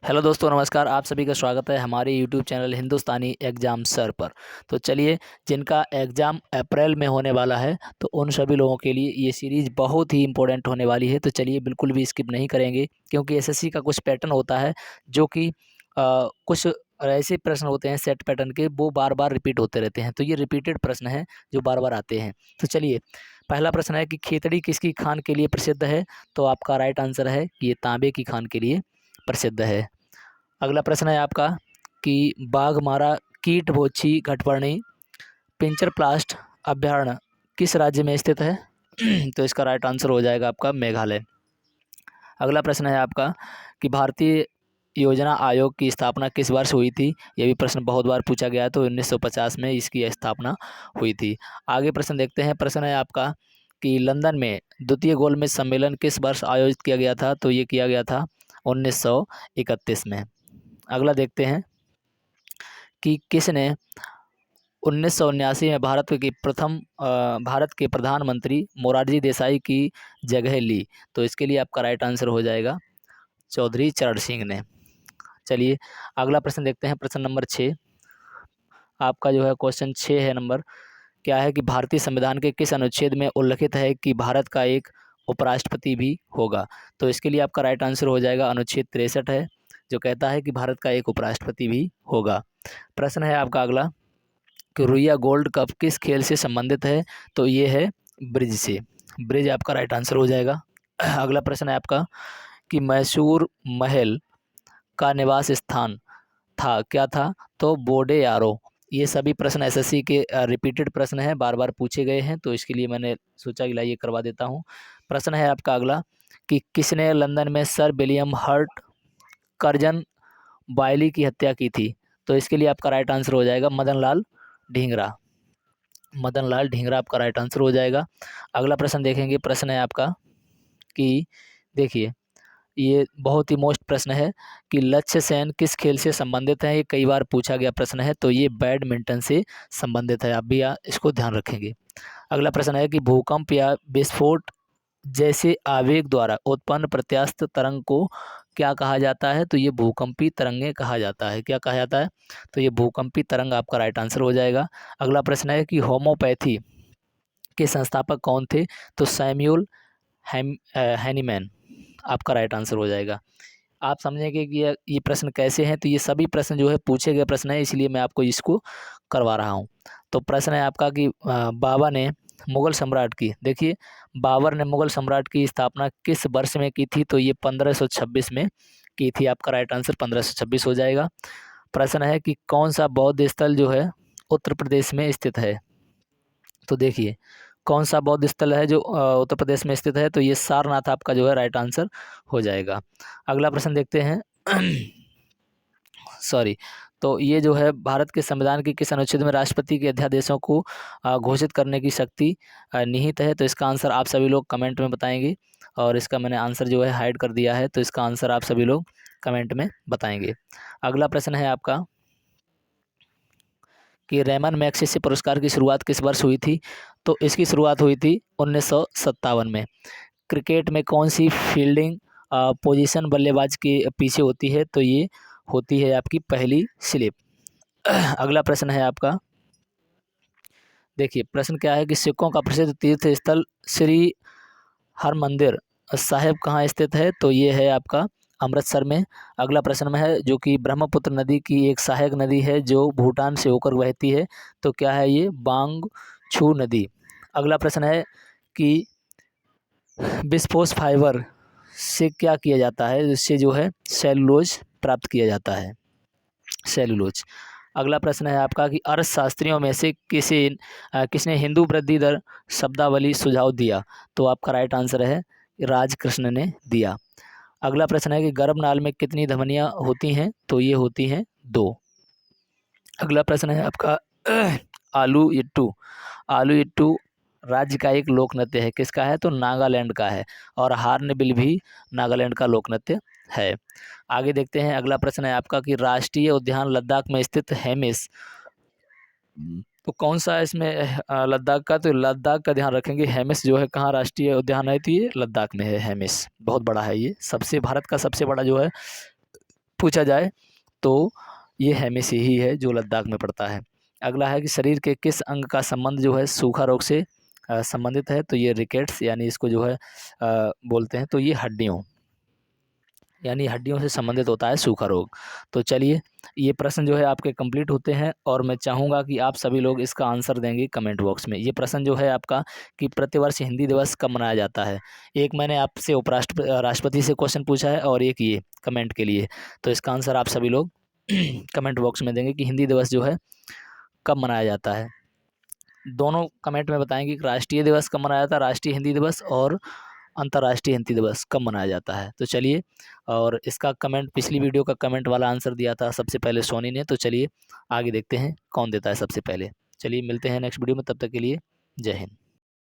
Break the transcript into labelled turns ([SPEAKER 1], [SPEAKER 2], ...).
[SPEAKER 1] Hello दोस्तों, नमस्कार। आप सभी का स्वागत है हमारे यूट्यूब चैनल हिंदुस्तानी एग्ज़ाम सर पर। तो चलिए, जिनका एग्ज़ाम अप्रैल में होने वाला है तो उन सभी लोगों के लिए ये सीरीज़ बहुत ही इम्पोर्टेंट होने वाली है। तो चलिए, बिल्कुल भी स्किप नहीं करेंगे, क्योंकि एसएससी का कुछ पैटर्न होता है जो कि कुछ ऐसे प्रश्न होते हैं सेट पैटर्न के, वो बार बार रिपीट होते रहते हैं। तो ये रिपीटेड प्रश्न हैं जो बार बार आते हैं। तो चलिए, पहला प्रश्न है कि खेतड़ी किसकी खान के लिए प्रसिद्ध है? तो आपका राइट आंसर है कि ये तांबे की खान के लिए प्रसिद्ध है। अगला प्रश्न है आपका कि बाघमारा कीटभोची घटपर्णी पिंचरप्लास्ट अभयारण्य किस राज्य में स्थित है? तो इसका राइट आंसर हो जाएगा आपका मेघालय। अगला प्रश्न है आपका कि भारतीय योजना आयोग की स्थापना किस वर्ष हुई थी? ये भी प्रश्न बहुत बार पूछा गया है। तो 1950 में इसकी स्थापना हुई थी। आगे प्रश्न देखते हैं। प्रश्न है आपका कि लंदन में द्वितीय गोलमेज सम्मेलन किस वर्ष आयोजित किया गया था? तो ये किया गया था 1931 में। अगला देखते हैं कि किसने 1979 में भारत के प्रधानमंत्री मोरारजी देसाई की जगह ली? तो इसके लिए आपका राइट आंसर हो जाएगा चौधरी चरण सिंह ने। चलिए, अगला प्रश्न देखते हैं। प्रश्न नंबर 6 आपका जो है क्वेश्चन 6 है नंबर, क्या है कि भारतीय संविधान के किस अनुच्छेद में उल्लिखित है कि भारत का एक उपराष्ट्रपति भी होगा? तो इसके लिए आपका राइट आंसर हो जाएगा अनुच्छेद 63 है, जो कहता है कि भारत का एक उपराष्ट्रपति भी होगा। प्रश्न है आपका अगला कि रुइया गोल्ड कप किस खेल से संबंधित है? तो ये है ब्रिज से। ब्रिज आपका राइट आंसर हो जाएगा। अगला प्रश्न है आपका कि मैसूर महल का निवास स्थान क्या था? तो बोडेयारो। ये सभी प्रश्न एसएससी के रिपीटेड प्रश्न हैं, बार बार पूछे गए हैं, तो इसके लिए मैंने सोचा कि लाइए करवा देता हूँ। प्रश्न है आपका अगला कि किसने लंदन में सर विलियम हर्ट कर्जन बायली की हत्या की थी? तो इसके लिए आपका राइट आंसर हो जाएगा मदन लाल ढींगरा। मदन लाल ढींगरा आपका राइट आंसर हो जाएगा। अगला प्रश्न देखेंगे। प्रश्न है आपका कि देखिए, ये बहुत ही मोस्ट प्रश्न है कि लक्ष्य सेन किस खेल से संबंधित है? ये कई बार पूछा गया प्रश्न है। तो ये बैडमिंटन से संबंधित है। आप भी इसको ध्यान रखेंगे। अगला प्रश्न है कि भूकंप या विस्फोट जैसे आवेग द्वारा उत्पन्न प्रत्यास्थ तरंग को क्या कहा जाता है? तो ये भूकंपी तरंगें कहा जाता है। क्या कहा जाता है? तो ये भूकंपी तरंग आपका राइट आंसर हो जाएगा। अगला प्रश्न है कि होम्योपैथी के संस्थापक कौन थे? तो सैम्यूल हैनीमैन आपका राइट आंसर हो जाएगा। आप समझेंगे कि ये प्रश्न कैसे हैं। तो ये सभी प्रश्न जो है पूछे गए प्रश्न है, इसलिए मैं आपको इसको करवा रहा हूँ। तो प्रश्न है आपका कि बाबा ने मुगल सम्राट की देखिए बाबर ने मुगल सम्राट की स्थापना किस वर्ष में की थी? तो ये 1526 में की थी। आपका राइट आंसर 1526 हो जाएगा। प्रश्न है कि कौन सा बौद्ध स्थल जो है उत्तर प्रदेश में स्थित है? तो देखिए, कौन सा बौद्ध स्थल है जो उत्तर प्रदेश में स्थित है? तो ये सारनाथ आपका जो है राइट आंसर हो जाएगा। अगला प्रश्न देखते हैं। सॉरी। तो ये जो है भारत के संविधान के किस अनुच्छेद में राष्ट्रपति के अध्यादेशों को घोषित करने की शक्ति निहित है? तो इसका आंसर आप सभी लोग कमेंट में बताएंगे, और इसका मैंने आंसर जो है हाइड कर दिया है, तो इसका आंसर आप सभी लोग कमेंट में बताएंगे। अगला प्रश्न है आपका कि रेमन मैग्सेसे पुरस्कार की शुरुआत किस वर्ष हुई थी? तो इसकी शुरुआत हुई थी 1957 में। क्रिकेट में कौन सी फील्डिंग पोजीशन बल्लेबाज के पीछे होती है? तो ये होती है आपकी पहली स्लिप। अगला प्रश्न है आपका, देखिए प्रश्न क्या है कि सिखों का प्रसिद्ध तीर्थ स्थल श्री हरमंदिर साहिब कहाँ स्थित है? तो ये है आपका अमृतसर में। अगला प्रश्न में है जो कि ब्रह्मपुत्र नदी की एक सहायक नदी है जो भूटान से होकर बहती है। तो क्या है ये? बांग छू नदी। अगला प्रश्न है कि विस्फोस फाइबर से क्या किया जाता है? इससे जो है सेलुलोज प्राप्त किया जाता है, सेलुलोज। अगला प्रश्न है आपका कि अर्थशास्त्रियों में से किसने हिंदू वृद्धि दर शब्दावली सुझाव दिया? तो आपका राइट आंसर है राजकृष्ण ने दिया। अगला प्रश्न है कि गर्भनाल में कितनी धमनियां होती हैं? तो ये होती हैं 2। अगला प्रश्न है आपका आलू इट्टू। आलू इट्टू राज्य का एक लोक नृत्य है। किसका है? तो नागालैंड का है। और हार्नबिल भी नागालैंड का लोक नृत्य है। आगे देखते हैं। अगला प्रश्न है आपका कि राष्ट्रीय उद्यान लद्दाख में स्थित हेमिस, तो कौन सा है इसमें लद्दाख का? तो लद्दाख का ध्यान रखेंगे। हेमिस जो है कहाँ राष्ट्रीय उद्यान है? तो ये लद्दाख में है। हेमिस बहुत बड़ा है, ये सबसे भारत का सबसे बड़ा जो है पूछा जाए तो ये हेमिसी ही है जो लद्दाख में पड़ता है। अगला है कि शरीर के किस अंग का संबंध जो है सूखा रोग से संबंधित है, तो ये रिकेट्स यानी इसको जो है बोलते हैं, तो ये हड्डियों यानी हड्डियों से संबंधित होता है सूखा रोग। तो चलिए ये प्रश्न जो है आपके कंप्लीट होते हैं और मैं चाहूँगा कि आप सभी लोग इसका आंसर देंगे कमेंट बॉक्स में। ये प्रश्न जो है आपका कि प्रतिवर्ष हिंदी दिवस कब मनाया जाता है। एक मैंने आपसे राष्ट्रपति से क्वेश्चन पूछा है और एक ये कमेंट के लिए। तो इसका आंसर आप सभी लोग कमेंट बॉक्स में देंगे कि हिंदी दिवस जो है कब मनाया जाता है। दोनों कमेंट में बताएंगे कि राष्ट्रीय दिवस कब मनाया जाता है, राष्ट्रीय हिंदी दिवस और अंतर्राष्ट्रीय हिंदी दिवस कब मनाया जाता है। तो चलिए, और इसका कमेंट पिछली वीडियो का कमेंट वाला आंसर दिया था सबसे पहले सोनी ने। तो चलिए आगे देखते हैं कौन देता है सबसे पहले। चलिए मिलते हैं नेक्स्ट वीडियो में, तब तक के लिए जय हिंद।